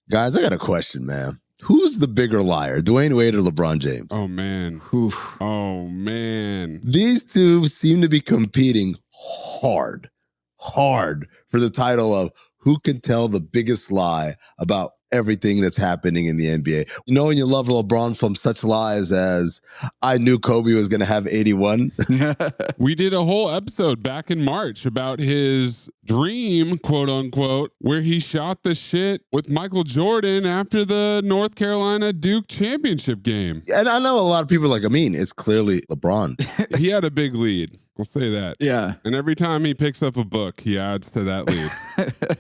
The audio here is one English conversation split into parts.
Guys, I got a question, man. Who's the bigger liar, Dwyane Wade or LeBron James? Oh, man. Oof. Oh, man. These two seem to be competing hard for the title of who can tell the biggest lie about everything that's happening in the NBA. Knowing you love LeBron from such lies as I knew Kobe was going to have 81. We did a whole episode back in March about his dream, quote unquote, where he shot the shit with Michael Jordan after the North Carolina Duke championship game. And I know a lot of people are like, Amin, it's clearly LeBron. He had a big lead. We'll say that. Yeah. And every time he picks up a book, he adds to that lead.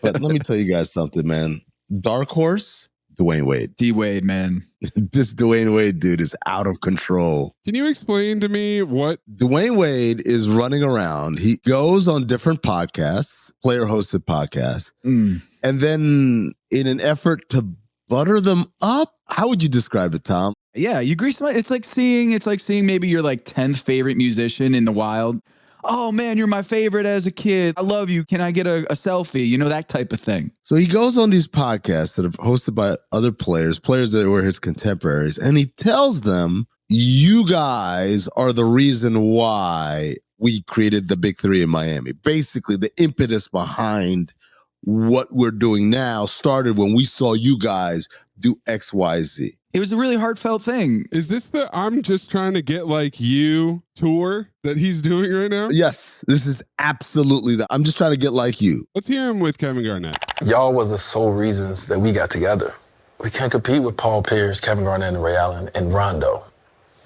But let me tell you guys something, man. Dark horse, Dwyane Wade. D-Wade, man. This Dwyane Wade dude is out of control. Can you explain to me what? Dwyane Wade is running around. He goes on different podcasts, player-hosted podcasts. And then in an effort to butter them up, how would you describe it, Tom? Yeah, you grease my. It's like seeing maybe your like 10th favorite musician in the wild. Oh man, you're my favorite as a kid. I love you. Can I get a selfie? You know, that type of thing. So he goes on these podcasts that are hosted by other players that were his contemporaries, and he tells them, you guys are the reason why we created the Big Three in Miami. Basically, the impetus behind what we're doing now started when we saw you guys do X, Y, Z. It was a really heartfelt thing. Is this the I'm just trying to get like you tour that he's doing right now? Yes, this is absolutely I'm just trying to get like you. Let's hear him with Kevin Garnett. Y'all was the sole reasons that we got together. We can't compete with Paul Pierce, Kevin Garnett, and Ray Allen, and Rondo.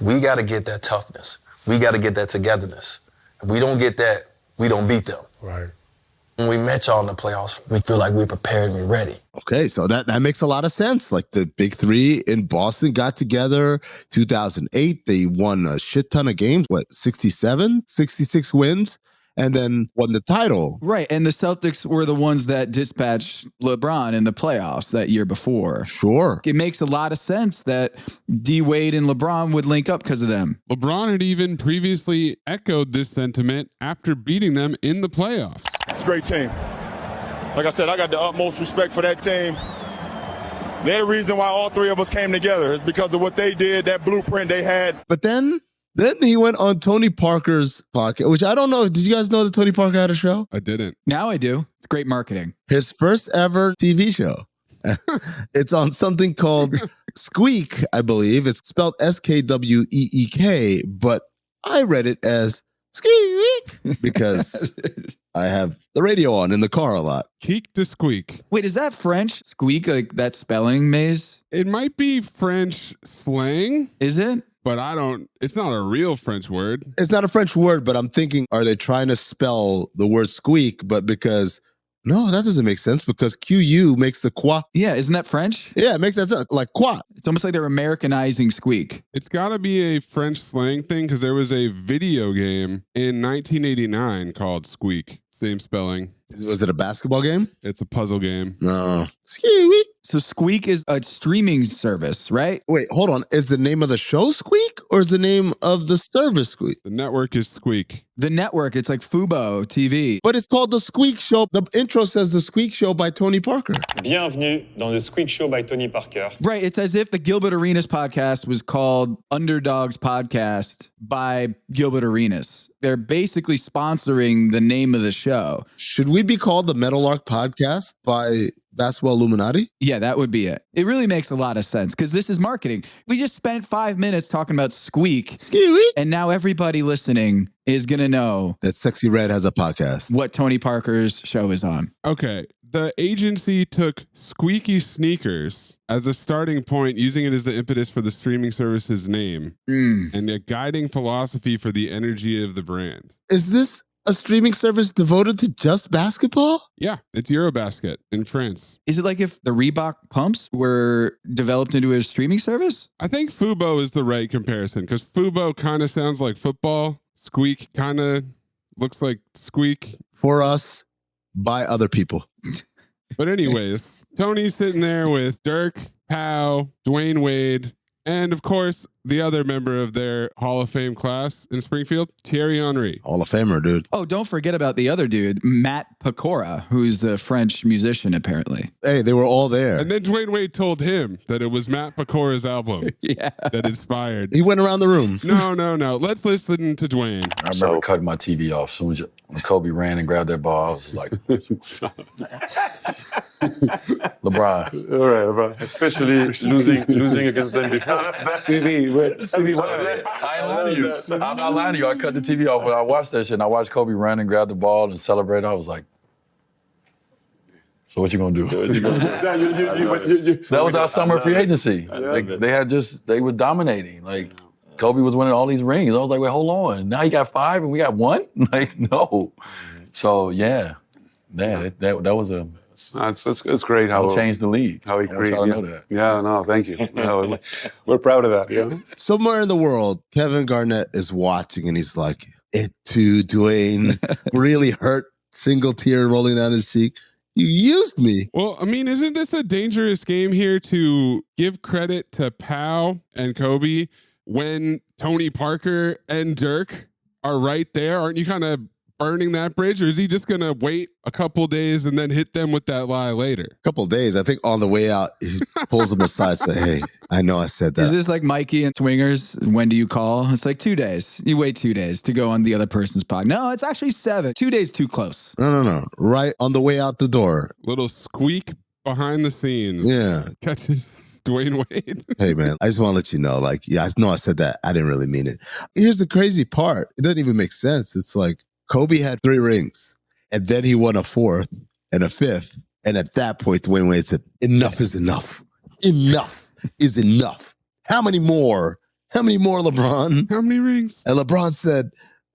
We got to get that toughness. We got to get that togetherness. If we don't get that, we don't beat them. Right. When we met y'all in the playoffs, we feel like we're prepared and we're ready. Okay, so that makes a lot of sense. Like the Big Three in Boston got together 2008. They won a shit ton of games. 66 wins, and then won the title. Right, and the Celtics were the ones that dispatched LeBron in the playoffs that year before. Sure. It makes a lot of sense that D-Wade and LeBron would link up because of them. LeBron had even previously echoed this sentiment after beating them in the playoffs. It's a great team. Like I said, I got the utmost respect for that team. They're the reason why all three of us came together. It's because of what they did, that blueprint they had. But then he went on Tony Parker's podcast, which I don't know. Did you guys know that Tony Parker had a show? I didn't. Now I do. It's great marketing. His first ever TV show. It's on something called Squeak, I believe. It's spelled Skweek, but I read it as Squeak because I have the radio on in the car a lot. Keek to squeak. Wait, is that French? Squeak, like that spelling maze? It might be French slang. Is it? But it's not a real French word. It's not a French word, but I'm thinking, are they trying to spell the word squeak, but because, no, that doesn't make sense because QU makes the qua. Yeah, isn't that French? Yeah, it makes sense. Like qua. It's almost like they're Americanizing squeak. It's got to be a French slang thing because there was a video game in 1989 called Squeak. Same spelling. Was it a basketball game? It's a puzzle game. No. Squeak. So Squeak is a streaming service, right? Wait, hold on. Is the name of the show Squeak or is the name of the service Squeak? The network is Squeak. The network, it's like Fubo TV. But it's called The Squeak Show. The intro says The Squeak Show by Tony Parker. Bienvenue dans le Squeak Show by Tony Parker. Right. It's as if the Gilbert Arenas podcast was called Underdogs Podcast by Gilbert Arenas. They're basically sponsoring the name of the show. Should we be called the Meadowlark Podcast by Basketball Illuminati? Yeah, that would be it. It really makes a lot of sense because this is marketing. We just spent 5 minutes talking about Squeak. Squeak. And now everybody listening is going to know that Sexy Red has a podcast. What Tony Parker's show is on. Okay. The agency took Squeaky Sneakers as a starting point, using it as the impetus for the streaming service's name and a guiding philosophy for the energy of the brand. Is this a streaming service devoted to just basketball? Yeah, it's Eurobasket in France. Is it like if the Reebok pumps were developed into a streaming service? I think Fubo is the right comparison because Fubo kind of sounds like football. Squeak kind of looks like squeak. For us, by other people. But anyways, Tony's sitting there with Dirk, Powell, Dwyane Wade, And of course, the other member of their Hall of Fame class in Springfield, Thierry Henry. Hall of Famer, dude. Oh, don't forget about the other dude, Matt Pecora, who's the French musician, apparently. Hey, they were all there. And then Dwyane Wade told him that it was Matt Pecora's album that inspired. He went around the room. No. Let's listen to Dwyane. I remember cutting my TV off as soon as when Kobe ran and grabbed that ball. I was just like, LeBron. All right, LeBron. Especially losing against them before. CV, I ain't lying to you. I'm not lying to you. I cut the TV off when I watched that shit, and I watched Kobe run and grab the ball and celebrate. I was like, so what you gonna do? That was our summer free agency. They were dominating. Like, Kobe was winning all these rings. I was like, wait, hold on. Now he got 5 and we got 1? Like, no. So, yeah. That was a... It's great how he changed the league. How he created. I know that. Yeah, no, thank you. No, we're proud of that. Yeah. Somewhere in the world, Kevin Garnett is watching and he's like, it too, Dwyane, really hurt, single tear rolling down his cheek. You used me. Well, I mean, isn't this a dangerous game here to give credit to Pau and Kobe when Tony Parker and Dirk are right there? Aren't you kind of burning that bridge, or is he just going to wait a couple days and then hit them with that lie later? A couple of days. I think on the way out, he pulls them aside and says, hey, I know I said that. Is this like Mikey and Swingers? When do you call? It's like 2 days. You wait 2 days to go on the other person's pod. No, it's actually 7. 2 days too close. No. Right on the way out the door. Little squeak behind the scenes. Yeah. Catches Dwyane Wade. Hey, man, I just want to let you know, like, yeah, I know I said that. I didn't really mean it. Here's the crazy part. It doesn't even make sense. It's like Kobe had 3 rings, and then he won a 4th and a 5th. And at that point, Dwyane Wade said, enough is enough. Enough is enough. How many more? How many more, LeBron? How many rings? And LeBron said,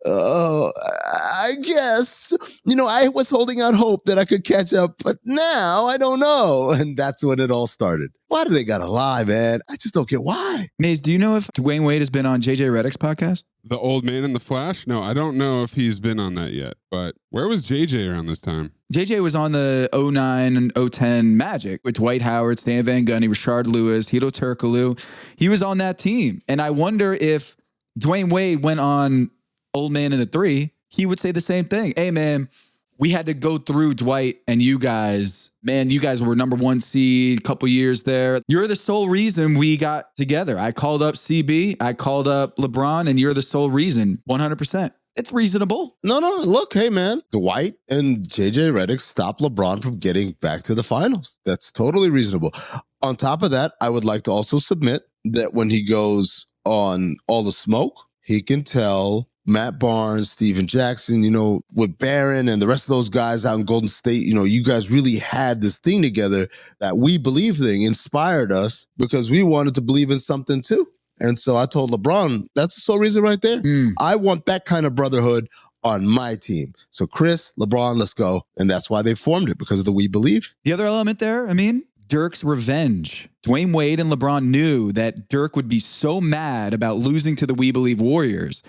I guess, I was holding out hope that I could catch up, but now I don't know. And that's when it all started. Why do they gotta lie, man? I just don't get why. Maze, do you know if Dwyane Wade has been on JJ Redick's podcast? The Old Man in the Flash? No, I don't know if he's been on that yet, but where was JJ around this time? JJ was on the 09 and 010 Magic with Dwight Howard, Stan Van Gundy, Rashard Lewis, Hedo Turkoglu. He was on that team. And I wonder if Dwyane Wade went on Old Man in the 3, he would say the same thing. Hey, man, we had to go through Dwight and you guys. Man, you guys were number 1 seed a couple years there. You're the sole reason we got together. I called up CB, I called up LeBron, and you're the sole reason. 100%. It's reasonable. No. Look, hey, man, Dwight and JJ Redick stopped LeBron from getting back to the finals. That's totally reasonable. On top of that, I would like to also submit that when he goes on All the Smoke, he can tell Matt Barnes, Steven Jackson, with Barron and the rest of those guys out in Golden State, you guys really had this thing together, that we believe thing inspired us because we wanted to believe in something too. And so I told LeBron, that's the sole reason right there. I want that kind of brotherhood on my team. So Chris, LeBron, let's go. And that's why they formed it, because of the we believe. The other element there, Dirk's revenge. Dwyane Wade and LeBron knew that Dirk would be so mad about losing to the We Believe Warriors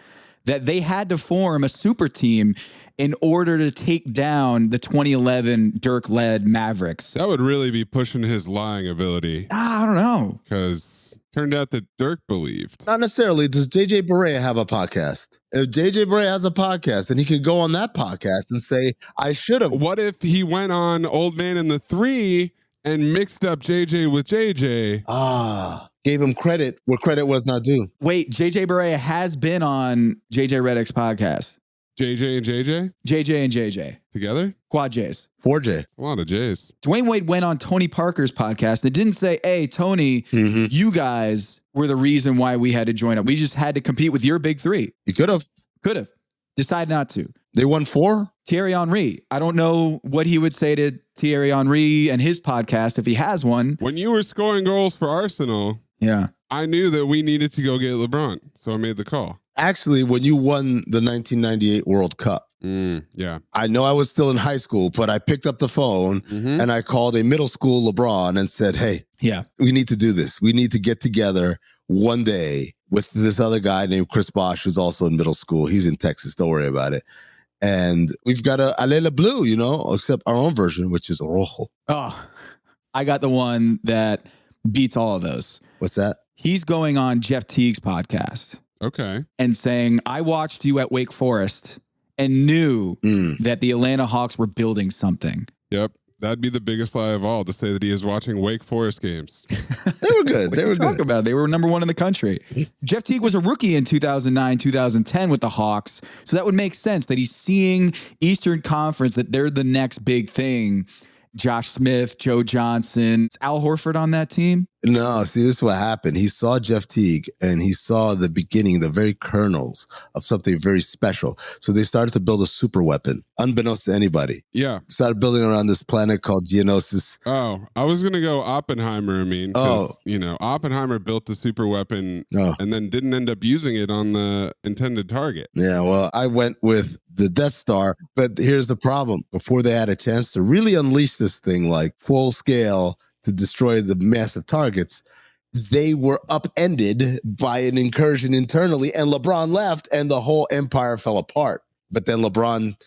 that they had to form a super team in order to take down the 2011 Dirk-led Mavericks. That would really be pushing his lying ability. I don't know. Because turned out that Dirk believed. Not necessarily. Does JJ Barea have a podcast? If JJ Barea has a podcast, then he can go on that podcast and say, I should have. What if he went on Old Man in the 3 and mixed up JJ with JJ? Gave him credit where credit was not due. Wait, JJ Barea has been on JJ Redick's podcast. JJ and JJ? JJ and JJ. Together? Quad J's. 4J. A lot of J's. Dwyane Wade went on Tony Parker's podcast and didn't say, hey, Tony, you guys were the reason why we had to join up. We just had to compete with your big 3. You could have. Could have. Decided not to. They won 4? Thierry Henry. I don't know what he would say to Thierry Henry and his podcast if he has one. When you were scoring goals for Arsenal, yeah, I knew that we needed to go get LeBron, so I made the call. Actually, when you won the 1998 World Cup, yeah, I know I was still in high school, but I picked up the phone and I called a middle school LeBron and said, hey, we need to do this. We need to get together one day with this other guy named Chris Bosch, who's also in middle school. He's in Texas. Don't worry about it. And we've got a Alela Blue, except our own version, which is Rojo. Oh, I got the one that beats all of those. What's that? He's going on Jeff Teague's podcast. Okay. And saying, I watched you at Wake Forest and knew that the Atlanta Hawks were building something. Yep. That'd be the biggest lie of all, to say that he is watching Wake Forest games. They were good. They were Talk good. about it. They were number one in the country. Jeff Teague was a rookie in 2009, 2010 with the Hawks. So that would make sense that he's seeing Eastern Conference, that they're the next big thing. Josh Smith, Joe Johnson. Is Al Horford on that team? No, see, this is what happened. He saw Jeff Teague and he saw the beginning, the very kernels of something very special. So they started to build a super weapon, unbeknownst to anybody. Yeah. Started building around this planet called Geonosis. Oh, I was going to go Oppenheimer, I mean. Oppenheimer built the super weapon and then didn't end up using it on the intended target. Yeah, well, I went with the Death Star, but here's the problem. Before they had a chance to really unleash this thing like full scale to destroy the massive targets, they were upended by an incursion internally, and LeBron left and the whole empire fell apart. But then LeBron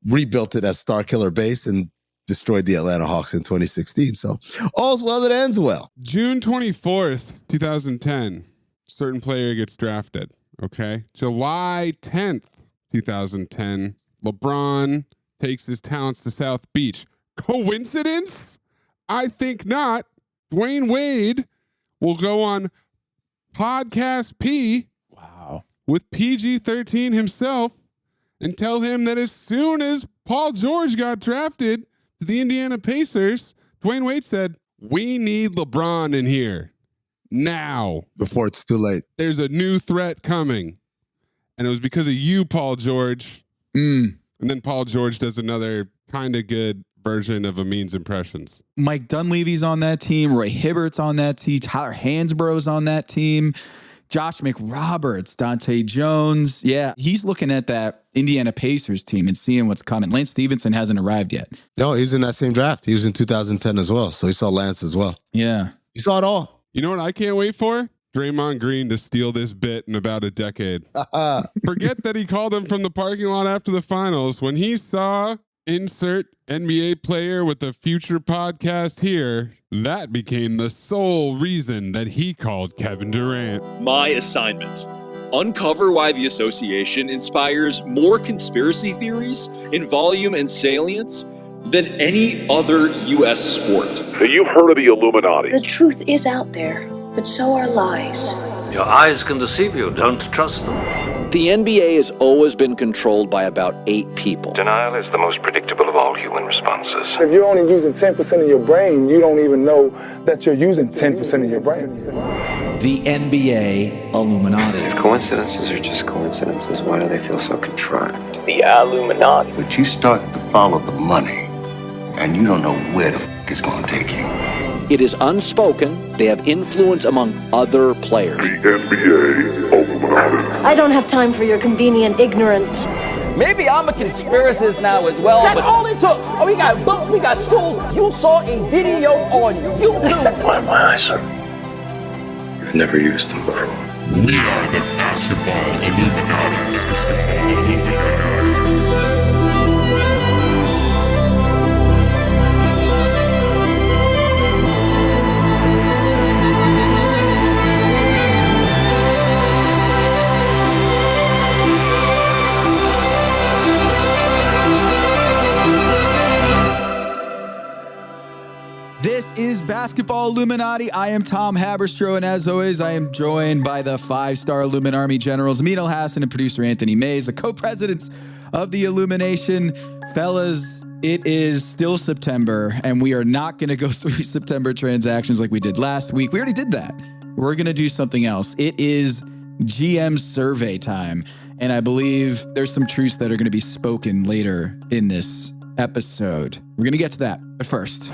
rebuilt it as Star Killer Base and destroyed the Atlanta Hawks in 2016. So all's well that ends well. June 24th, 2010, certain player gets drafted. Okay. July 10th, 2010, LeBron takes his talents to South Beach. Coincidence? I think not. Dwyane Wade will go on Podcast P. Wow. With PG-13 himself and tell him that as soon as Paul George got drafted to the Indiana Pacers, Dwyane Wade said, we need LeBron in here now. Before it's too late. There's a new threat coming. And it was because of you, Paul George. And then Paul George does another kind of good version of Amin's impressions. Mike Dunleavy's on that team. Roy Hibbert's on that team. Tyler Hansborough's on that team. Josh McRoberts, Dante Jones. Yeah, he's looking at that Indiana Pacers team and seeing what's coming. Lance Stevenson hasn't arrived yet. No, he's in that same draft. He was in 2010 as well. So he saw Lance as well. Yeah. He saw it all. You know what I can't wait for? Draymond Green to steal this bit in about a decade. Forget that he called him from the parking lot after the finals. When he saw insert NBA player with the future podcast here, that became the sole reason that he called Kevin Durant. My assignment: uncover why the association inspires more conspiracy theories in volume and salience than any other U.S. sport. You've heard of the Illuminati. The truth is out there, but so are lies. Your eyes can deceive you. Don't trust them. The NBA has always been controlled by about 8 people. Denial is the most predictable of all human responses. If you're only using 10% of your brain, you don't even know that you're using 10% of your brain. The NBA Illuminati. If coincidences are just coincidences, why do they feel so contrived? The Illuminati. But you start to follow the money, and you don't know where the f*** it's going to take you. It is unspoken. They have influence among other players. The NBA Illuminati. I don't have time for your convenient ignorance. Maybe I'm a conspiracist now as well. That's all it took. Oh, we got books, we got schools. You saw a video on YouTube. My eyes, sir. You've never used them before. We are the Basketball Illuminati. This is Basketball Illuminati. I am Tom Haberstroh, and as always, I am joined by the 5-star Illuminarmy generals, Amin Hassan and producer Anthony Mays, the co-presidents of the Illumination. Fellas, it is still September, and we are not going to go through September transactions like we did last week. We already did that. We're going to do something else. It is GM survey time, and I believe there's some truths that are going to be spoken later in this episode. We're going to get to that, but first...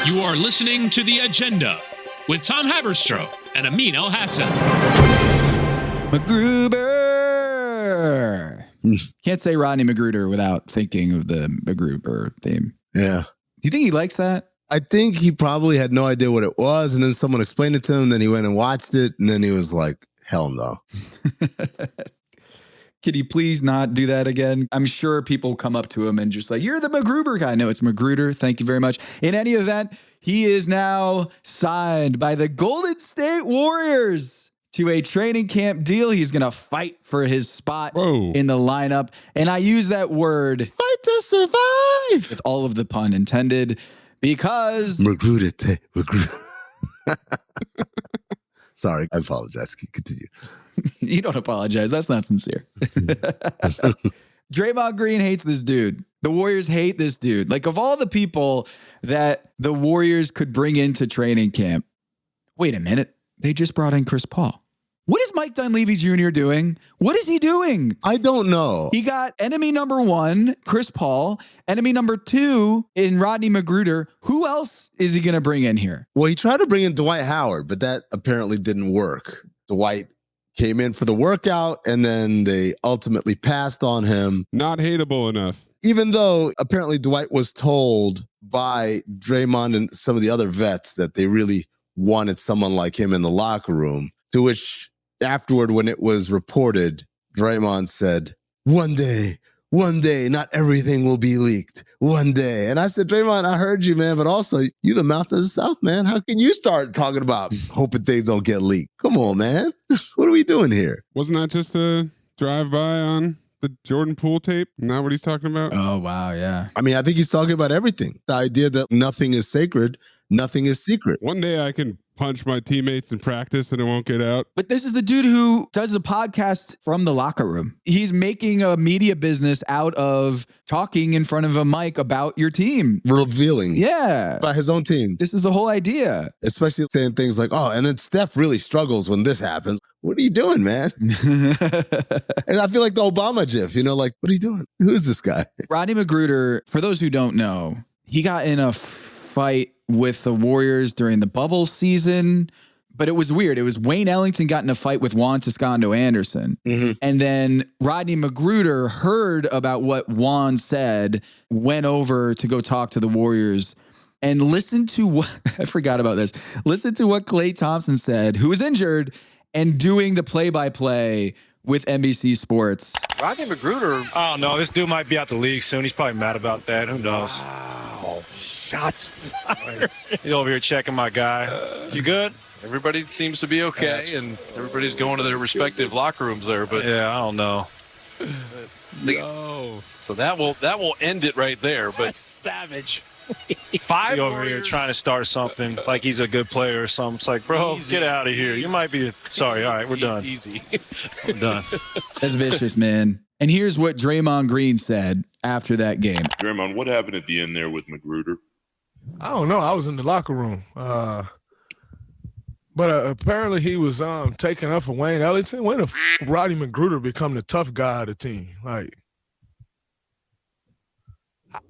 You are listening to The Agenda with Tom Haberstroh and Amin Hassan. McGruder. Can't say Rodney McGruder without thinking of the McGruder theme. Yeah. Do you think he likes that? I think he probably had no idea what it was, and then someone explained it to him, then he went and watched it, and then he was like, hell no. Can you please not do that again? I'm sure people come up to him and just like, you're the McGruder guy. No, it's McGruder. Thank you very much. In any event, he is now signed by the Golden State Warriors to a training camp deal. He's going to fight for his spot in the lineup. And I use that word, fight to survive, with all of the pun intended, because McGruder. Sorry, I apologize. Continue. You don't apologize. That's not sincere. Draymond Green hates this dude. The Warriors hate this dude. Like, of all the people that the Warriors could bring into training camp, wait a minute. They just brought in Chris Paul. What is Mike Dunleavy Jr. doing? What is he doing? I don't know. He got enemy number 1, Chris Paul. Enemy number 2 in Rodney McGruder. Who else is he going to bring in here? Well, he tried to bring in Dwight Howard, but that apparently didn't work. Dwight came in for the workout, and then they ultimately passed on him. Not hateable enough. Even though apparently Dwight was told by Draymond and some of the other vets that they really wanted someone like him in the locker room, to which afterward, when it was reported, Draymond said, one day, not everything will be leaked. One day. And I said, Draymond, I heard you, man, but also you the mouth of the South, man. How can you start talking about hoping things don't get leaked? Come on, man. What are we doing here? Wasn't that just a drive-by on the Jordan Poole tape? Not what he's talking about? Oh, wow, yeah. I mean, I think he's talking about everything. The idea that nothing is sacred, nothing is secret. One day I can punch my teammates in practice and it won't get out. But this is the dude who does a podcast from the locker room. He's making a media business out of talking in front of a mic about your team. Revealing. Yeah. About his own team. This is the whole idea. Especially saying things like, oh, and then Steph really struggles when this happens. What are you doing, man? And I feel like the Obama gif, like, what are you doing? Who's this guy? Rodney McGruder, for those who don't know, he got in a fight with the Warriors during the bubble season, but it was weird. It was Wayne Ellington got in a fight with Juan Toscano Anderson. Mm-hmm. And then Rodney McGruder heard about what Juan said, went over to go talk to the Warriors, and listened to what, I forgot about this, listen to what Klay Thompson said, who was injured, and doing the play-by-play with NBC Sports. Rodney McGruder, I don't know. This dude might be out the league soon. He's probably mad about that. Who knows? Wow. Shots fired. He's over here checking my guy. You good? Everybody seems to be okay, and everybody's going to their respective locker rooms there. But yeah, I don't know. No. So that will end it right there. But that's savage. 5 over here trying to start something like he's a good player or something. It's like, bro, get out of here. You might be sorry. All right, we're done. Easy. I'm done. That's vicious, man. And here's what Draymond Green said after that game. Draymond, what happened at the end there with McGruder? I don't know. I was in the locker room. But apparently he was taking up for Wayne Ellington. When the Rodney McGruder become the tough guy of the team? Like,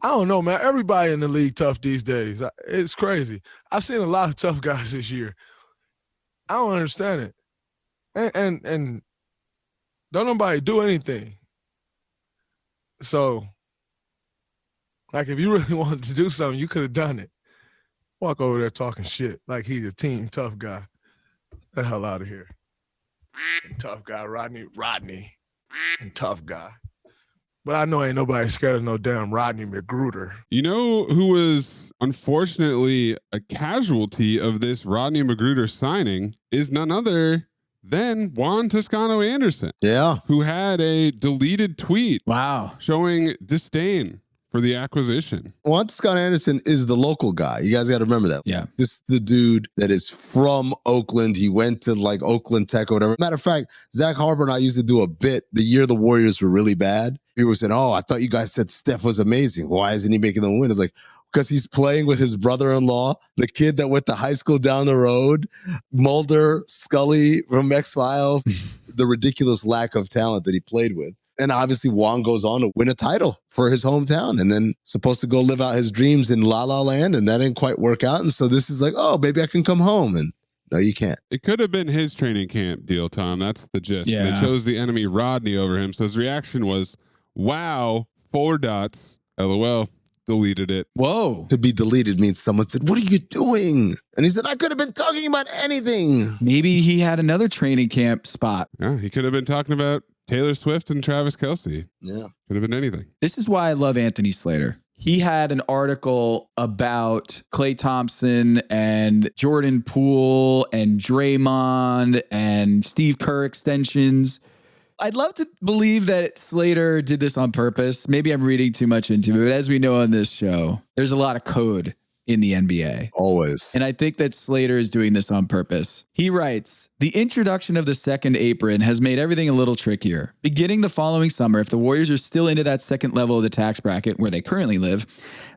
I don't know, man. Everybody in the league tough these days. It's crazy. I've seen a lot of tough guys this year. I don't understand it. And don't nobody do anything. So, like, if you really wanted to do something, you could have done it. Walk over there talking shit like he's a team tough guy. The hell out of here. Tough guy, Rodney, and tough guy. But I know ain't nobody scared of no damn Rodney McGruder. You know who was unfortunately a casualty of this Rodney McGruder signing is none other than Juan Toscano Anderson. Yeah. Who had a deleted tweet. Wow. Showing disdain for the acquisition. Juan Toscano Anderson is the local guy. You guys got to remember that. Yeah. This is the dude that is from Oakland. He went to like Oakland Tech or whatever. Matter of fact, Zach Harper and I used to do a bit the year the Warriors were really bad. People said, oh, I thought you guys said Steph was amazing. Why isn't he making them win? It's like, because he's playing with his brother-in-law, the kid that went to high school down the road, Mulder, Scully from X-Files, the ridiculous lack of talent that he played with. And obviously Juan goes on to win a title for his hometown and then supposed to go live out his dreams in La La Land, and that didn't quite work out. And so this is like, oh, maybe I can come home. And no, you can't. It could have been his training camp deal, Tom. That's the gist. Yeah. They chose the enemy Rodney over him. So his reaction was, wow, 4 dots, LOL. Deleted it. Whoa. To be deleted means someone said, what are you doing? And he said, I could have been talking about anything. Maybe he had another training camp spot. Yeah, he could have been talking about Taylor Swift and Travis Kelce. Yeah. Could have been anything. This is why I love Anthony Slater. He had an article about Klay Thompson and Jordan Poole and Draymond and Steve Kerr extensions. I'd love to believe that Slater did this on purpose. Maybe I'm reading too much into it, but as we know on this show, there's a lot of code in the NBA. Always. And I think that Slater is doing this on purpose. He writes, the introduction of the second apron has made everything a little trickier. Beginning the following summer, if the Warriors are still into that second level of the tax bracket where they currently live,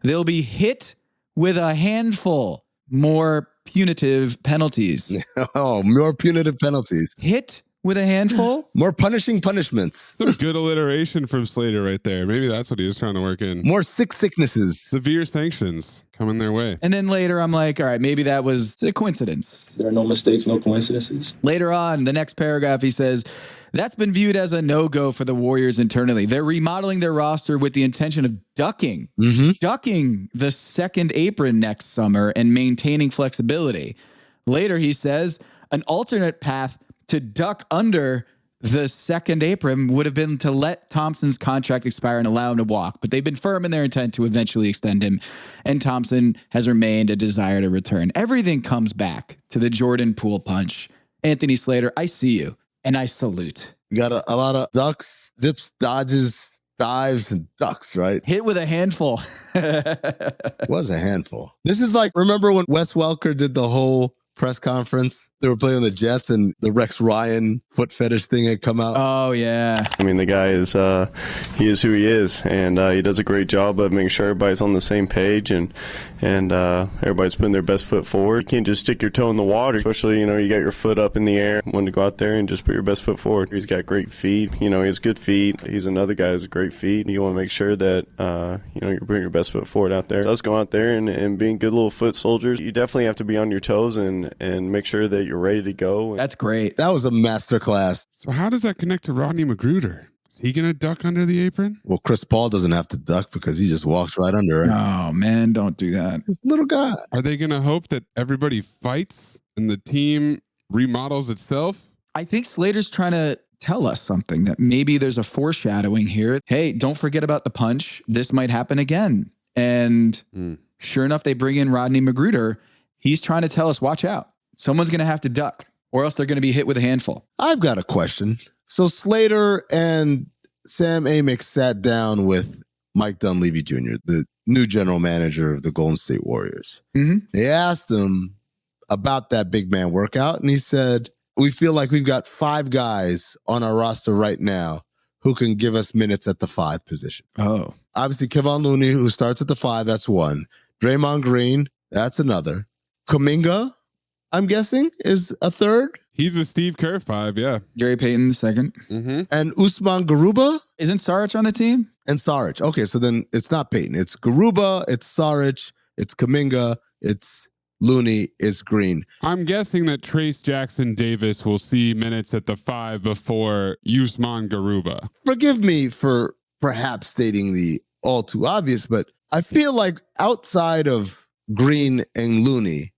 they'll be hit with a handful more punitive penalties. Oh, more punitive penalties. Hit with a handful? More punishing punishments. Some good alliteration from Slater right there. Maybe that's what he was trying to work in. More sicknesses. Severe sanctions coming their way. And then later I'm like, all right, maybe that was a coincidence. There are no mistakes, no coincidences. Later on, the next paragraph, he says, that's been viewed as a no-go for the Warriors internally. They're remodeling their roster with the intention of ducking the second apron next summer and maintaining flexibility. Later, he says, an alternate path to duck under the second apron would have been to let Thompson's contract expire and allow him to walk. But they've been firm in their intent to eventually extend him. And Thompson has remained a desire to return. Everything comes back to the Jordan Poole punch. Anthony Slater, I see you and I salute. You got a lot of ducks, dips, dodges, dives, and ducks, right? Hit with a handful. Was a handful. This is like, remember when Wes Welker did the whole press conference? They were playing the Jets and the Rex Ryan foot fetish thing had come out. Oh, yeah. I mean, the guy is, he is who he is, and he does a great job of making sure everybody's on the same page and everybody's putting their best foot forward. You can't just stick your toe in the water, especially, you got your foot up in the air. Want to go out there and just put your best foot forward. He's got great feet. He has good feet. He's another guy who has great feet. You want to make sure that, you're putting your best foot forward out there. So let's go out there and being good little foot soldiers. You definitely have to be on your toes and make sure that you're ready to go. That's great. That was a masterclass. So how does that connect to Rodney McGruder? Is he going to duck under the apron? Well, Chris Paul doesn't have to duck because he just walks right under it. Oh, man, don't do that. This little guy. Are they going to hope that everybody fights and the team remodels itself? I think Slater's trying to tell us something, that maybe there's a foreshadowing here. Hey, don't forget about the punch. This might happen again. And sure enough, they bring in Rodney McGruder. He's trying to tell us, watch out. Someone's going to have to duck or else they're going to be hit with a handful. I've got a question. So Slater and Sam Amick sat down with Mike Dunleavy Jr., the new general manager of the Golden State Warriors. Mm-hmm. They asked him about that big man workout, and he said, we feel like we've got 5 guys on our roster right now who can give us minutes at the 5 position. Oh. Obviously, Kevon Looney, who starts at the 5, that's one. Draymond Green, that's another. Kuminga, I'm guessing, is a third. He's a Steve Kerr 5, yeah. Gary Payton the second. Mm-hmm. And Usman Garuba. Isn't Saric on the team? And Saric. Okay, so then it's not Payton. It's Garuba, it's Saric, it's Kuminga, it's Looney, it's Green. I'm guessing that Trace Jackson Davis will see minutes at the 5 before Usman Garuba. Forgive me for perhaps stating the all too obvious, but I feel like outside of Green and Looney,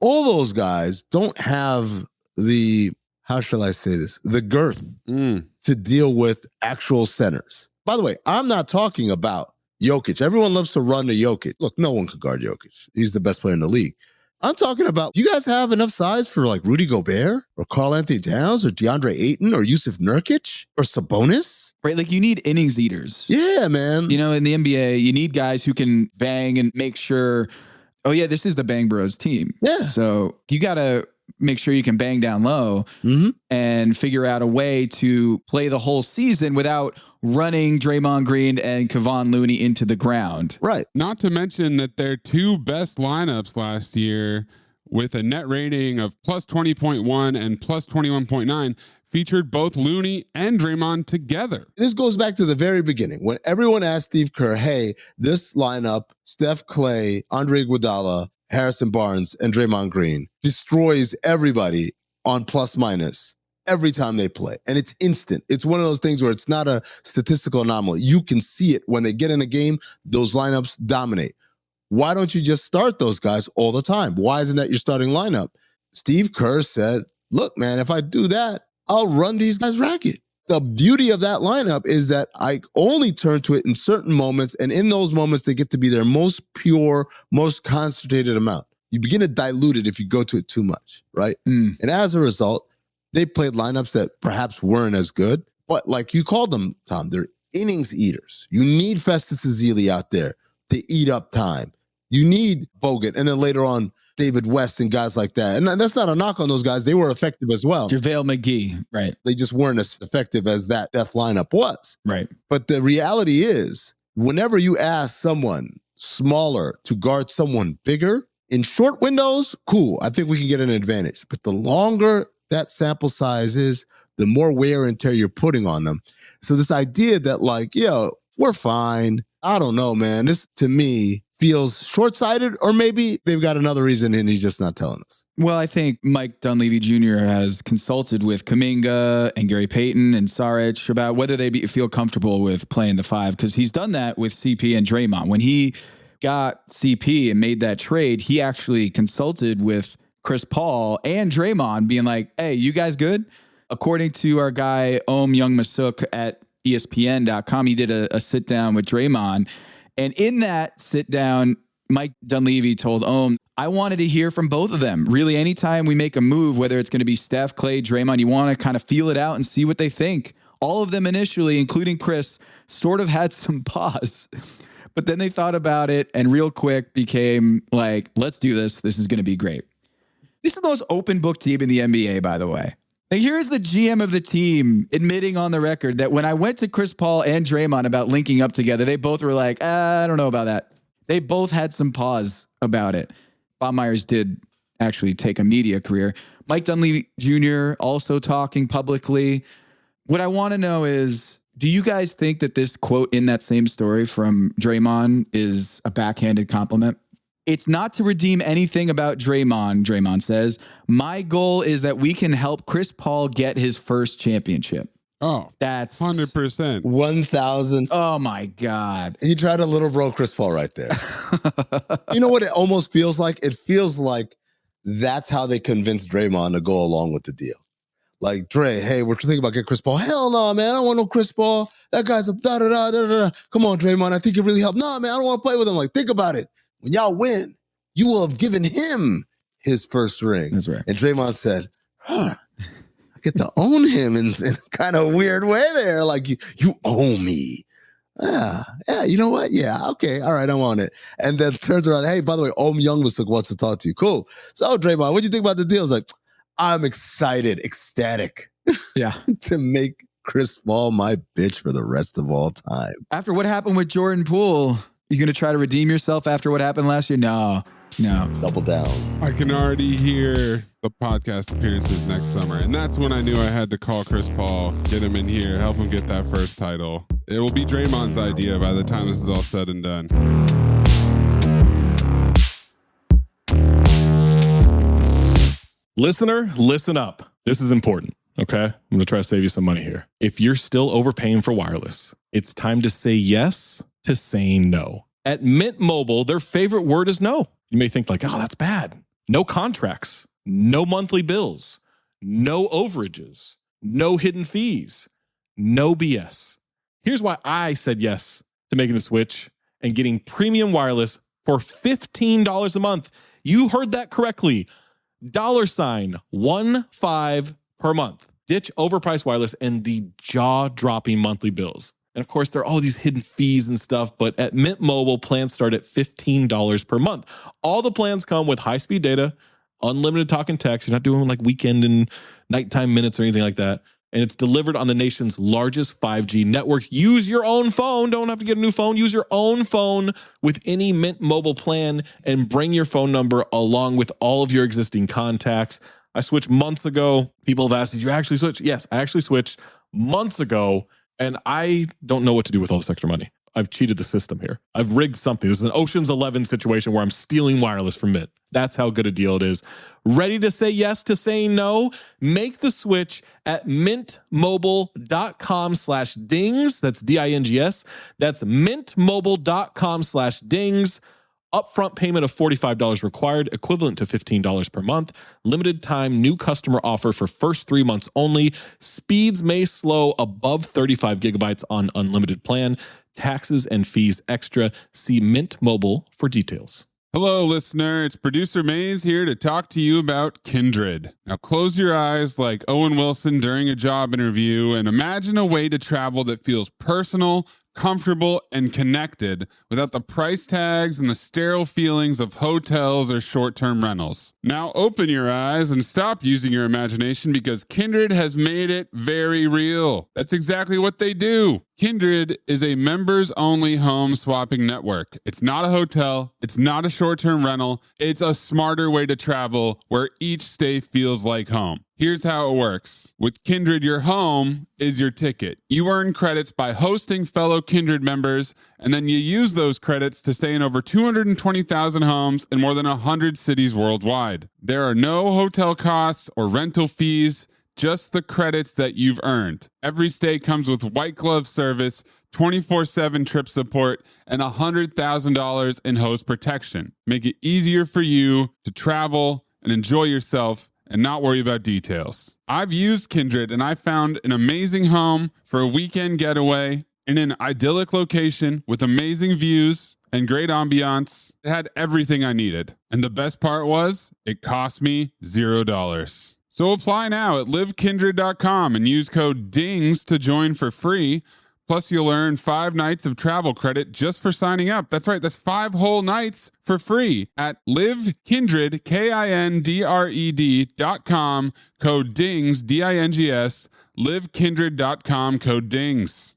all those guys don't have the, how shall I say this, the girth to deal with actual centers. By the way, I'm not talking about Jokic. Everyone loves to run to Jokic. Look, no one could guard Jokic. He's the best player in the league. I'm talking about, you guys have enough size for like Rudy Gobert or Karl Anthony Towns or DeAndre Ayton or Yusuf Nurkic or Sabonis? Right, like you need innings eaters. Yeah, man. In the NBA, you need guys who can bang and make sure, oh yeah, this is the Bang Bros team. Yeah. So you got to make sure you can bang down low and figure out a way to play the whole season without running Draymond Green and Kevon Looney into the ground. Right. Not to mention that their 2 best lineups last year with a net rating of plus 20.1 and plus 21.9 featured both Looney and Draymond together. This goes back to the very beginning when everyone asked Steve Kerr, hey, this lineup, Steph Clay, Andre Iguodala, Harrison Barnes, and Draymond Green destroys everybody on plus minus every time they play. And it's instant. It's one of those things where it's not a statistical anomaly. You can see it when they get in a game, those lineups dominate. Why don't you just start those guys all the time? Why isn't that your starting lineup? Steve Kerr said, look, man, if I do that, I'll run these guys ragged. The beauty of that lineup is that I only turn to it in certain moments, and in those moments, they get to be their most pure, most concentrated amount. You begin to dilute it if you go to it too much, right? And as a result, they played lineups that perhaps weren't as good, but like you called them, Tom, they're innings eaters. You need Festus Ezeli out there to eat up time. You need Bogut, and then later on, David West and guys like that. And that's not a knock on those guys. They were effective as well. JaVale McGee, right. They just weren't as effective as that death lineup was. Right. But the reality is, whenever you ask someone smaller to guard someone bigger, in short windows, cool. I think we can get an advantage. But the longer that sample size is, the more wear and tear you're putting on them. So this idea that like, we're fine. I don't know, man. This, to me, feels short-sighted, or maybe they've got another reason and he's just not telling us. Well, I think Mike Dunleavy Jr. has consulted with Kuminga and Gary Payton and Saric about whether they feel comfortable with playing the 5, because he's done that with CP and Draymond. When he got CP and made that trade, he actually consulted with Chris Paul and Draymond, being like, hey, you guys good? According to our guy, Om Young Masuk at ESPN.com, he did a sit-down with Draymond. And in that sit down, Mike Dunleavy told Ohm, I wanted to hear from both of them. Really, anytime we make a move, whether it's going to be Steph, Clay, Draymond, you want to kind of feel it out and see what they think. All of them initially, including Chris, sort of had some pause. But then they thought about it and real quick became like, let's do this. This is going to be great. This is the most open book team in the NBA, by the way. And here's the GM of the team admitting on the record that when I went to Chris Paul and Draymond about linking up together, they both were like, I don't know about that. They both had some pause about it. Bob Myers did actually take a media career. Mike Dunleavy Jr. also talking publicly. What I want to know is, do you guys think that this quote in that same story from Draymond is a backhanded compliment? It's not to redeem anything about Draymond, Draymond says. My goal is that we can help Chris Paul get his first championship. Oh, that's 100%. 1,000. Oh, my God. He tried to little bro Chris Paul right there. You know what it almost feels like? It feels like that's how they convinced Draymond to go along with the deal. Like, Dre, hey, we're thinking about getting Chris Paul. Hell no, man. I don't want no Chris Paul. That guy's a da-da-da. Come on, Draymond. I think you really helped. No, man, I don't want to play with him. Like, think about it. When y'all win, you will have given him his first ring. That's right. And Draymond said, I get to own him in a kind of weird way there. Like, you own me. Yeah, you know what? Yeah, okay, all right, I want it. And then turns around, hey, by the way, Om Youngmisuk wants to talk to you. Cool. So, Draymond, what do you think about the deal? It's like, I'm excited, ecstatic. Yeah. To make Chris Paul my bitch for the rest of all time. After what happened with Jordan Poole, you going to try to redeem yourself after what happened last year? No. Double down. I can already hear the podcast appearances next summer. And that's when I knew I had to call Chris Paul, get him in here, help him get that first title. It will be Draymond's idea by the time this is all said and done. Listener, listen up. This is important, okay? I'm going to try to save you some money here. If you're still overpaying for wireless, it's time to say yes to saying no. At Mint Mobile, their favorite word is no. You may think like, oh, that's bad. No contracts, no monthly bills, no overages, no hidden fees, no BS. Here's why I said yes to making the switch and getting premium wireless for $15 a month. You heard that correctly. $15 per month. Ditch overpriced wireless and the jaw-dropping monthly bills. And of course, there are all these hidden fees and stuff, but at Mint Mobile, plans start at $15 per month. All the plans come with high-speed data, unlimited talk and text. You're not doing like weekend and nighttime minutes or anything like that. And it's delivered on the nation's largest 5G network. Use your own phone. Don't have to get a new phone. Use your own phone with any Mint Mobile plan and bring your phone number along with all of your existing contacts. I switched months ago. People have asked, did you actually switch? Yes, I actually switched months ago. And I don't know what to do with all this extra money. I've cheated the system here. I've rigged something. This is an Ocean's 11 situation where I'm stealing wireless from Mint. That's how good a deal it is. Ready to say yes to saying no? Make the switch at mintmobile.com/dings. That's DINGS. That's mintmobile.com/dings. Upfront payment of $45 required, equivalent to $15 per month. Limited time new customer offer for first 3 months only. Speeds may slow above 35 gigabytes on unlimited plan. Taxes and fees extra. See Mint Mobile for details. Hello, listener. It's producer Maze here to talk to you about Kindred. Now, close your eyes like Owen Wilson during a job interview and imagine a way to travel that feels personal, comfortable, and connected without the price tags and the sterile feelings of hotels or short-term rentals. Now open your eyes and stop using your imagination because Kindred has made it very real. That's exactly what they do. Kindred is a members-only home swapping network. It's not a hotel. It's not a short-term rental. It's a smarter way to travel where each stay feels like home. Here's how it works. With Kindred, your home is your ticket. You earn credits by hosting fellow Kindred members, and then you use those credits to stay in over 220,000 homes in more than 100 cities worldwide. There are no hotel costs or rental fees, just the credits that you've earned. Every stay comes with white glove service, 24/7 trip support, and $100,000 in host protection. Make it easier for you to travel and enjoy yourself and not worry about details. I've used Kindred and I found an amazing home for a weekend getaway in an idyllic location with amazing views and great ambiance. It had everything I needed. And the best part was, it cost me $0. So apply now at livekindred.com and use code DINGS to join for free. Plus, you'll earn 5 nights of travel credit just for signing up. That's right, that's 5 whole nights for free at livekindred, KINDRED.com, code DINGS, DINGS, livekindred.com, code DINGS.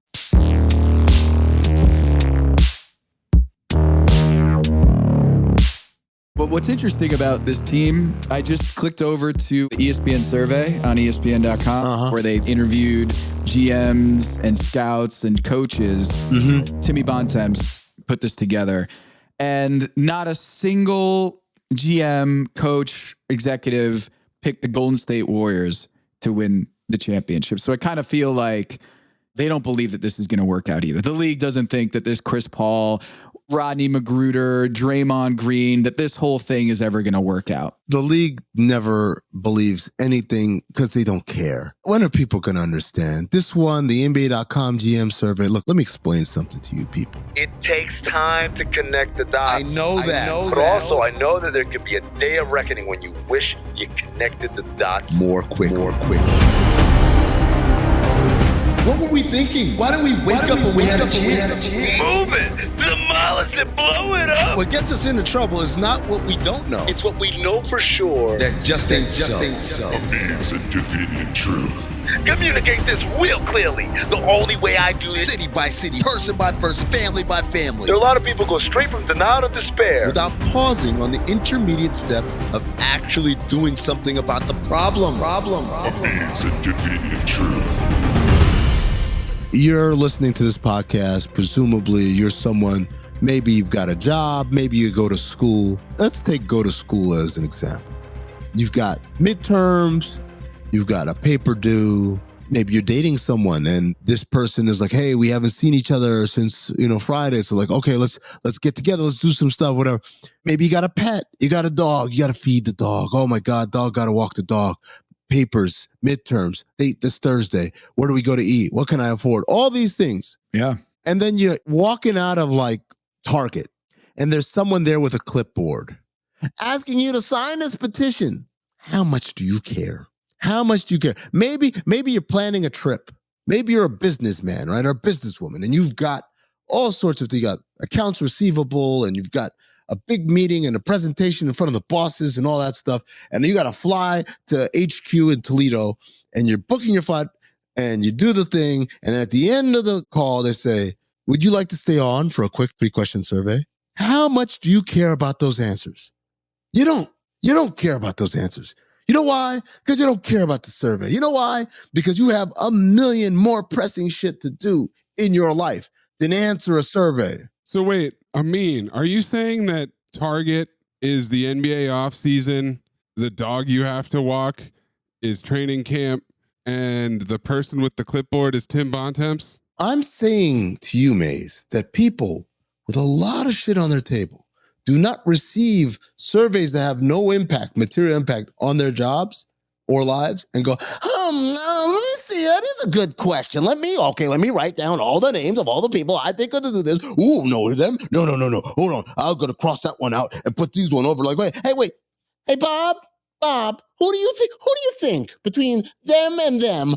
But what's interesting about this team, I just clicked over to the ESPN survey on ESPN.com where they interviewed GMs and scouts and coaches. Timmy Bontemps put this together. And not a single GM, coach, executive picked the Golden State Warriors to win the championship. So I kind of feel like they don't believe that this is going to work out either. The league doesn't think that this Chris Paul, Rodney McGruder, Draymond Green, that this whole thing is ever going to work out. The league never believes anything because they don't care. When are people going to understand? This one, the NBA.com GM survey. Look, let me explain something to you people. It takes time to connect the dots. I know that. But also, I know that there could be a day of reckoning when you wish you connected the dots more quick. What were we thinking? Why didn't we wake up when we had a chance? Move it! Demolish it! Blow it up! What gets us into trouble is not what we don't know. It's what we know for sure. That just ain't so. Amin's inconvenient truth. Communicate this real clearly. The only way I do it. City by city, person by person, family by family. There are a lot of people go straight from denial to despair. Without pausing on the intermediate step of actually doing something about the problem. Amin's inconvenient truth. You're listening to this podcast, presumably you're someone, maybe you've got a job, maybe you go to school. Let's take go to school as an example. You've got midterms, you've got a paper due, maybe you're dating someone and this person is like, hey, we haven't seen each other since, Friday. So like, okay, let's get together, let's do some stuff, whatever. Maybe you got a pet, you got a dog, you got to feed the dog. Oh my God, dog got to walk the dog. Papers, midterms, date this Thursday. Where do we go to eat? What can I afford? All these things. Yeah. And then you're walking out of like Target and there's someone there with a clipboard asking you to sign this petition. How much do you care? How much do you care? Maybe you're planning a trip. Maybe you're a businessman, right? Or a businesswoman and you've got all sorts of things. You got accounts receivable and you've got a big meeting and a presentation in front of the bosses and all that stuff. And you got to fly to HQ in Toledo and you're booking your flight and you do the thing. And at the end of the call, they say, would you like to stay on for a quick 3-question survey? How much do you care about those answers? You don't care about those answers. You know why? Because you don't care about the survey. You know why? Because you have a million more pressing shit to do in your life than answer a survey. So wait, Amin, are you saying that Target is the NBA offseason, the dog you have to walk is training camp, and the person with the clipboard is Tim Bontemps? I'm saying to you, Maze, that people with a lot of shit on their table do not receive surveys that have no impact, material impact on their jobs or lives and go, let me see, that is a good question. Let me write down all the names of all the people I think are to do this. Ooh, no, them? No. Hold on. I'm going to cross that one out and put these one over. Like, wait. Hey, Bob, who do you think between them and them?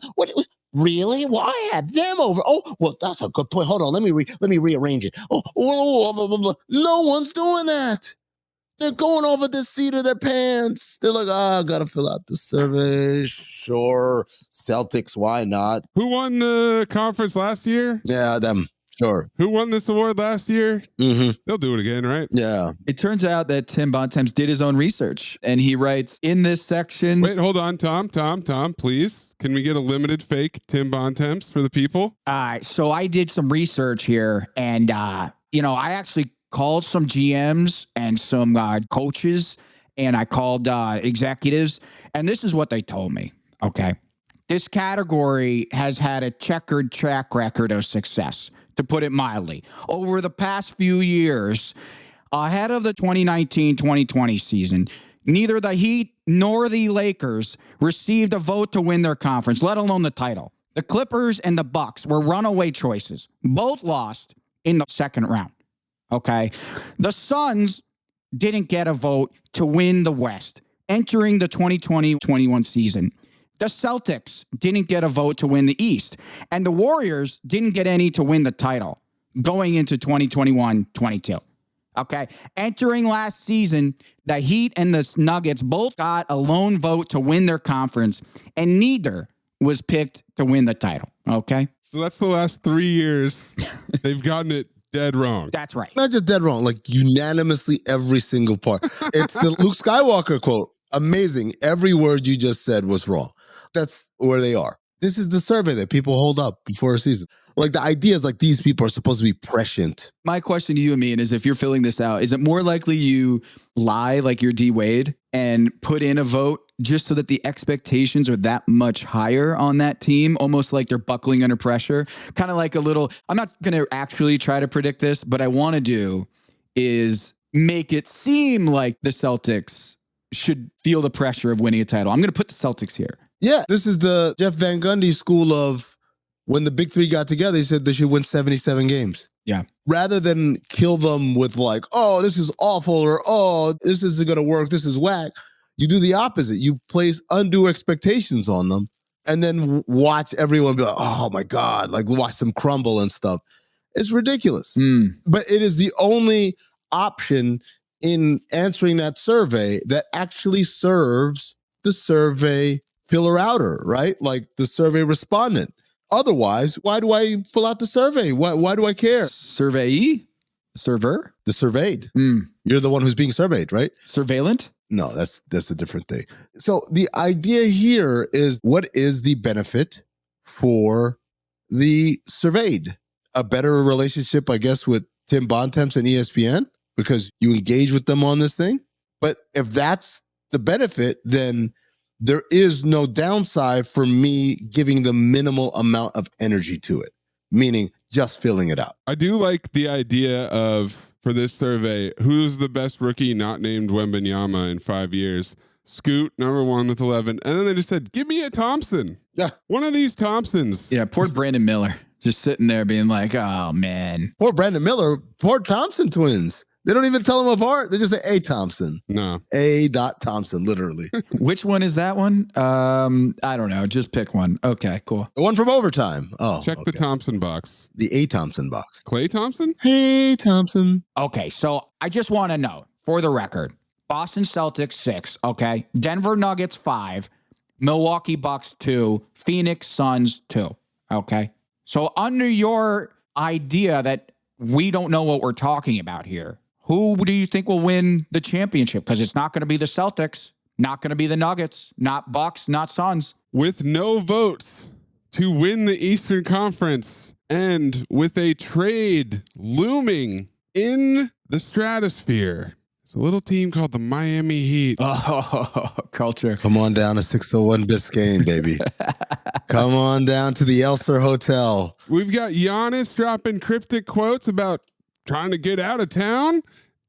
Really? Well, I had them over. Oh, well, that's a good point. Hold on. Let me rearrange it. Blah, blah, blah. No one's doing that. They're going over the seat of their pants. They're like, I got to fill out the survey. Sure. Celtics, why not? Who won the conference last year? Yeah, them. Sure. Who won this award last year? Mm-hmm. They'll do it again, right? Yeah. It turns out that Tim Bontemps did his own research, and he writes in this section. Wait, hold on, Tom, please. Can we get a limited fake Tim Bontemps for the people? So I did some research here, and I actually called some GMs and some coaches, and I called executives, and this is what they told me. Okay. This category has had a checkered track record of success, to put it mildly. Over the past few years, ahead of the 2019-2020 season, neither the Heat nor the Lakers received a vote to win their conference, let alone the title. The Clippers and the Bucks were runaway choices. Both lost in the second round. Okay. The Suns didn't get a vote to win the West entering the 2020-21 season. The Celtics didn't get a vote to win the East, and the Warriors didn't get any to win the title going into 2021-22. Okay. Entering last season, the Heat and the Nuggets both got a lone vote to win their conference, and neither was picked to win the title. Okay. So that's the last 3 years. They've gotten it dead wrong. That's right. Not just dead wrong, like unanimously every single part. It's the Luke Skywalker quote. Amazing. Every word you just said was wrong. That's where they are. This is the survey that people hold up before a season. Like the idea is like these people are supposed to be prescient. My question to you, Amin, is if you're filling this out, is it more likely you lie like you're D Wade and put in a vote just so that the expectations are that much higher on that team, almost like they're buckling under pressure? Kind of like a little, I'm not going to actually try to predict this, but I want to do is make it seem like the Celtics should feel the pressure of winning a title. I'm going to put the Celtics here. Yeah, this is the Jeff Van Gundy school of when the big three got together, they said they should win 77 games. Yeah. Rather than kill them with like, oh, this is awful, or oh, this isn't going to work, this is whack. You do the opposite. You place undue expectations on them and then watch everyone be like, oh my God, like watch them crumble and stuff. It's ridiculous. But it is the only option in answering that survey that actually serves the survey filler-outer, right? Like the survey respondent. Otherwise, why do I fill out the survey? Why do I care? Surveyee? Server? The surveyed. You're the one who's being surveyed, right? Surveillant? No, that's a different thing. So the idea here is, what is the benefit for the surveyed? A better relationship, I guess, with Tim Bontemps and ESPN because you engage with them on this thing. But if that's the benefit, then there is no downside for me giving the minimal amount of energy to it, meaning just filling it out. I do like the idea of, for this survey, who's the best rookie not named Wembanyama in 5 years? Scoot, number 1 with 11. And then they just said, give me a Thompson. Yeah. One of these Thompsons. Yeah, poor Brandon Miller. Just sitting there being like, oh, man. Poor Brandon Miller. Poor Thompson twins. They don't even tell him apart. They just say A. Thompson. No. A. Thompson, literally. Which one is that one? I don't know. Just pick one. Okay, cool. The one from overtime. Oh, check the Thompson box. The A. Thompson box. Clay Thompson? Hey, Thompson. Okay, so I just want to know, for the record, Boston Celtics 6, okay? Denver Nuggets 5, Milwaukee Bucks 2, Phoenix Suns 2, okay? So under your idea that we don't know what we're talking about here, who do you think will win the championship? Because it's not going to be the Celtics, not going to be the Nuggets, not Bucks, not Suns. With no votes to win the Eastern Conference and with a trade looming in the stratosphere, there's a little team called the Miami Heat. Oh, culture. Come on down to 601 Biscayne, baby. Come on down to the Elser Hotel. We've got Giannis dropping cryptic quotes about trying to get out of town.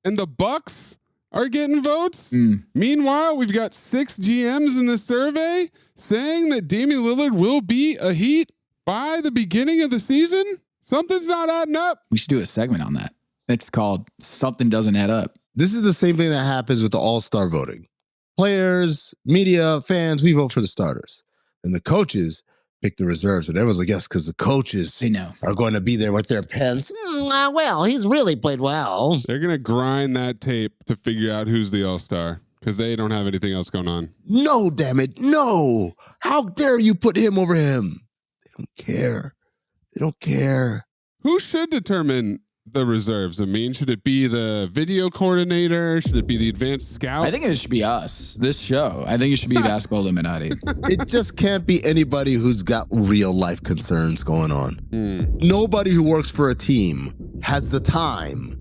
and the Bucks are getting votes. Meanwhile, we've got 6 GMs in the survey saying that Damian Lillard will be a Heat by the beginning of the season. Something's not adding up. We should do a segment on that. It's called Something Doesn't Add Up. This is the same thing that happens with the all-star voting. Players, media, fans, we vote for the starters. And the coaches pick the reserves. And everyone's like, yes, because the coaches are going to be there with their pens. Well, he's really played well. They're going to grind that tape to figure out who's the all-star because they don't have anything else going on. No, damn it. No. How dare you put him over him? They don't care. They don't care. Who should determine the reserves? I mean, should it be the video coordinator? Should it be the advanced scout? I think it should be us, this show. I think it should be Basketball Illuminati. It just can't be anybody who's got real life concerns going on. Nobody who works for a team has the time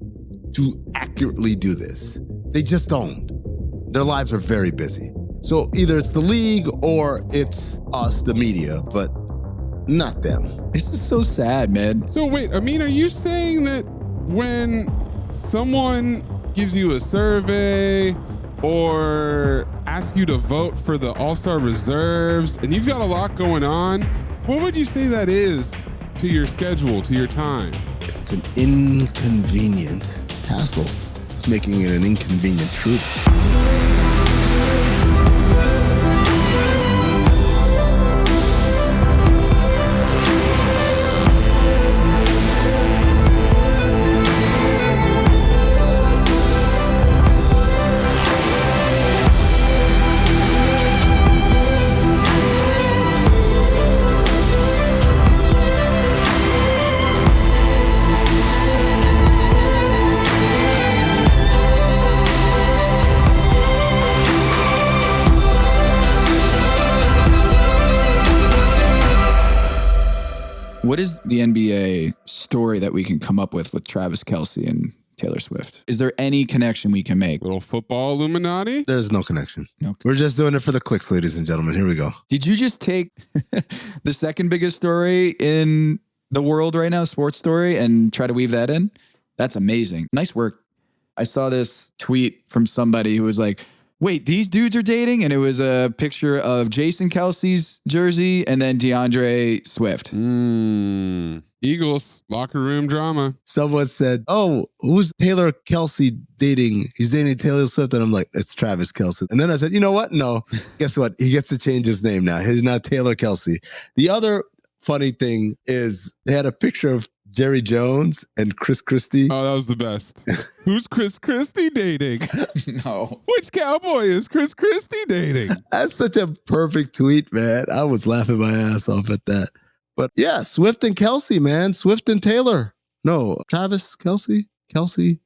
to accurately do this. They just don't. Their lives are very busy. So either it's the league or it's us, the media, but not them. This is so sad, man. So wait, Amin, are you saying that when someone gives you a survey or asks you to vote for the All-Star reserves and you've got a lot going on, what would you say that is to your schedule, to your time? It's an inconvenient hassle. It's making it an inconvenient truth. What is the NBA story that we can come up with Travis Kelce and Taylor Swift? Is there any connection we can make? Little football Illuminati? There's no connection. No. We're just doing it for the clicks, ladies and gentlemen. Here we go. Did you just take the second biggest story in the world right now, sports story, and try to weave that in? That's amazing. Nice work. I saw this tweet from somebody who was like, wait, these dudes are dating? And it was a picture of Jason Kelce's jersey and then DeAndre Swift. Eagles, locker room drama. Someone said, oh, who's Taylor Kelce dating? He's dating Taylor Swift. And I'm like, it's Travis Kelce. And then I said, you know what? No. Guess what? He gets to change his name now. He's now Taylor Kelce. The other funny thing is they had a picture of Jerry Jones and Chris Christie. Oh, that was the best. Who's Chris Christie dating? No. Which cowboy is Chris Christie dating? That's such a perfect tweet, man. I was laughing my ass off at that. But yeah, Swift and Kelce, man. Swift and Taylor. No, Travis Kelce? Kelsey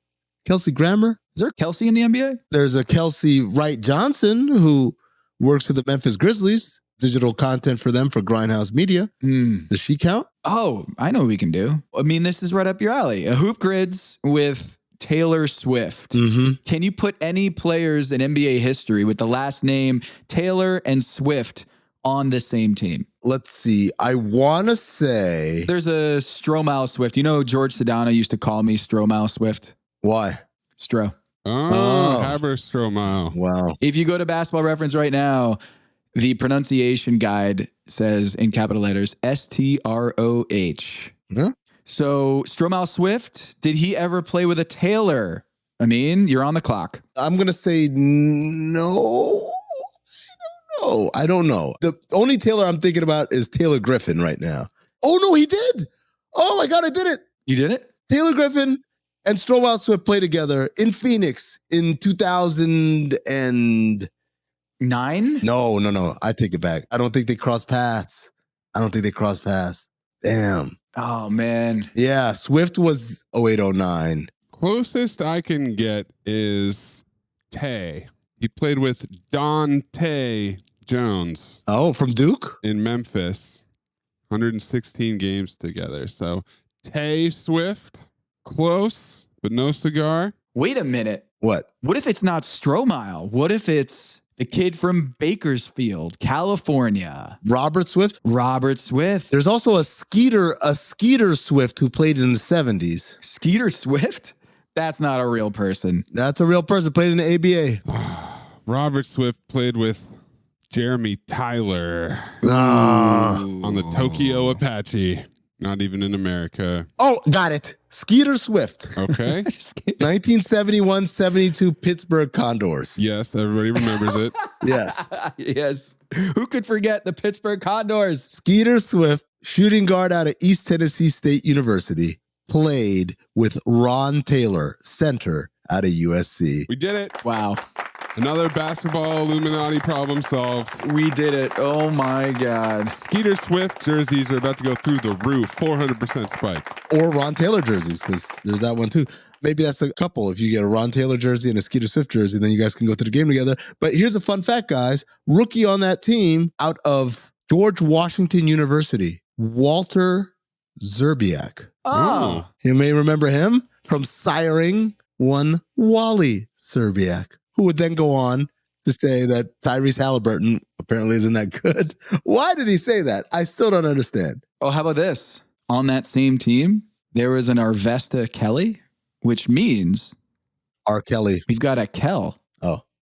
Grammer? Is there Kelce in the NBA? There's a Kelsey Wright Johnson who works for the Memphis Grizzlies. Digital content for them for Grindhouse Media. Does she count? Oh, I know what we can do. I mean, this is right up your alley. A Hoop Grids with Taylor Swift. Can you put any players in NBA history with the last name Taylor and Swift on the same team? Let's see. I want to say... There's a Stromile Swift. You know, George Sedano used to call me Stromile Swift. Why? Stro. Oh, Haber-Stromile. Wow. If you go to Basketball Reference right now, the pronunciation guide says in capital letters, S-T-R-O-H. Yeah. So Stromile Swift, did he ever play with a Taylor? I mean, you're on the clock. I'm going to say no. I don't know. The only Taylor I'm thinking about is Taylor Griffin right now. Oh, no, he did. Oh, my God, I did it. You did it? Taylor Griffin and Stromile Swift played together in Phoenix in 2009. No. I take it back. I don't think they crossed paths. Damn. Oh, man. Yeah, Swift was 08-09. Closest I can get is Tay. He played with Dante Jones. Oh, from Duke? In Memphis. 116 games together. So Tay Swift, close, but no cigar. Wait a minute. What? What if it's not Stromile? What if it's the kid from Bakersfield, California? Robert Swift? Robert Swift. There's also a Skeeter Swift who played in the 70s. Skeeter Swift? That's not a real person. That's a real person. Played in the ABA. Robert Swift played with Jeremy Tyler on the Tokyo Apache. Not even in America. Oh, got it. Skeeter Swift. Okay. 1971-72 Pittsburgh Condors. Yes, everybody remembers it. Yes. Yes. Who could forget the Pittsburgh Condors? Skeeter Swift, shooting guard out of East Tennessee State University, played with Ron Taylor, center out of USC. We did it. Wow. Another basketball Illuminati problem solved. We did it. Oh my God. Skeeter Swift jerseys are about to go through the roof. 400% spike. Or Ron Taylor jerseys, because there's that one too. Maybe that's a couple. If you get a Ron Taylor jersey and a Skeeter Swift jersey, then you guys can go to the game together. But here's a fun fact, guys. Rookie on that team out of George Washington University, Walter Zerbiak. Oh. You may remember him from siring one Wally Zerbiak, who would then go on to say that Tyrese Halliburton apparently isn't that good. Why did he say that? I still don't understand. Oh, how about this? On that same team, there was an Arvesta Kelly, which means R. Kelly. We've got a Kel.